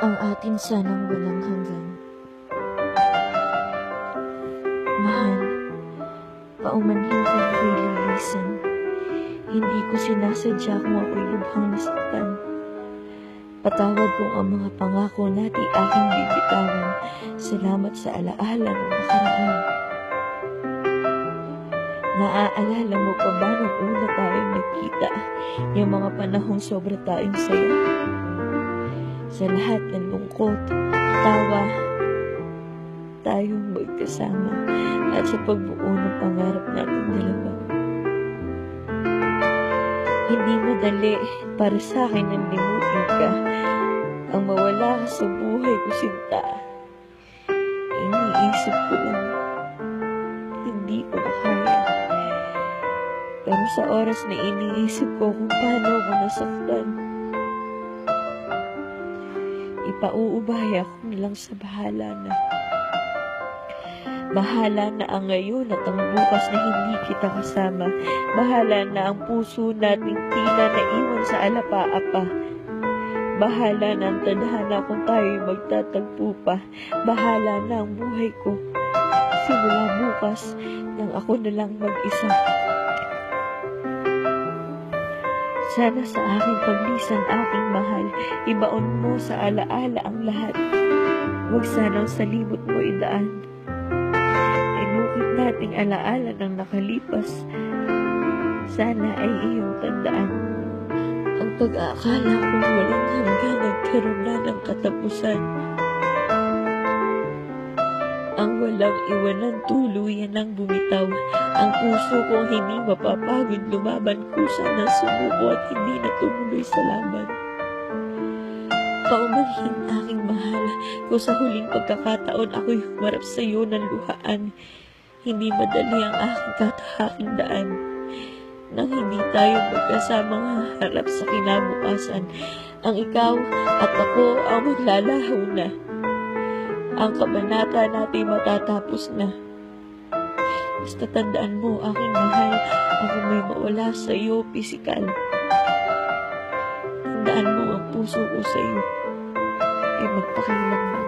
ang atin sanang walang hanggan. Mahal, paumanhin ko ako'y lilisan. Hindi ko sinasadya kung ako'y lubhang nasaktan. Patawad kung ang mga pangako natin aking bibitawan. Salamat sa alaala ng nakaraan. Naaalala mo pa ba nung una tayong nagkita? Yung mga panahong sobra tayong saya. Sa lahat ng lungkot, tawa, tayong magkasama at sa pagbuo ng pangarap natin dalawa. Hindi madali para sa akin ang limutin ka, ang mawala ka sa buhay ko, sinta. Iniisip ko hindi ko na kaya. Pero sa oras na iniisip ko kung paano ako nasaktan, ipauubaya ko nilang sa bahala na. Bahala na ang ngayon at ang bukas na hindi kita kasama. Bahala na ang puso nating tila naiwan sa alapaapa. Bahala na ang tadhana kung tayo'y magtatagpo pa. Bahala na ang buhay ko. Simula bukas nang ako na lang mag-isa. Sana sa aking paglisan, aking mahal, ibaon mo sa alaala ang lahat. Huwag sanang sa limot mo idaan. Inukit nating alaala ng nakalipas. Sana ay iyong tandaan. Ang pag-aakala kong walang hanggan nagkaroon na ng katapusan. Ang walang iwanan tuluyan ng bumitaw. Ang puso kong hindi mapapagod lumaban, kusa na sumuko at hindi na tumuloy sa laban. Paumanhin aking mahal, kung sa huling pagkakataon ako'y humarap sa iyo ng luhaan. Hindi madali ang aking katahaking daan. Nang hindi tayo magkasamang haharap sa kinabukasan, ang ikaw at ako ang maglalaho na. Ang kabanata natin matatapos na. Basta tandaan mo, aking mahal, ako may mawala sa iyo pisikal. Tandaan mo ang puso ko sa iyo ay magpakilanman.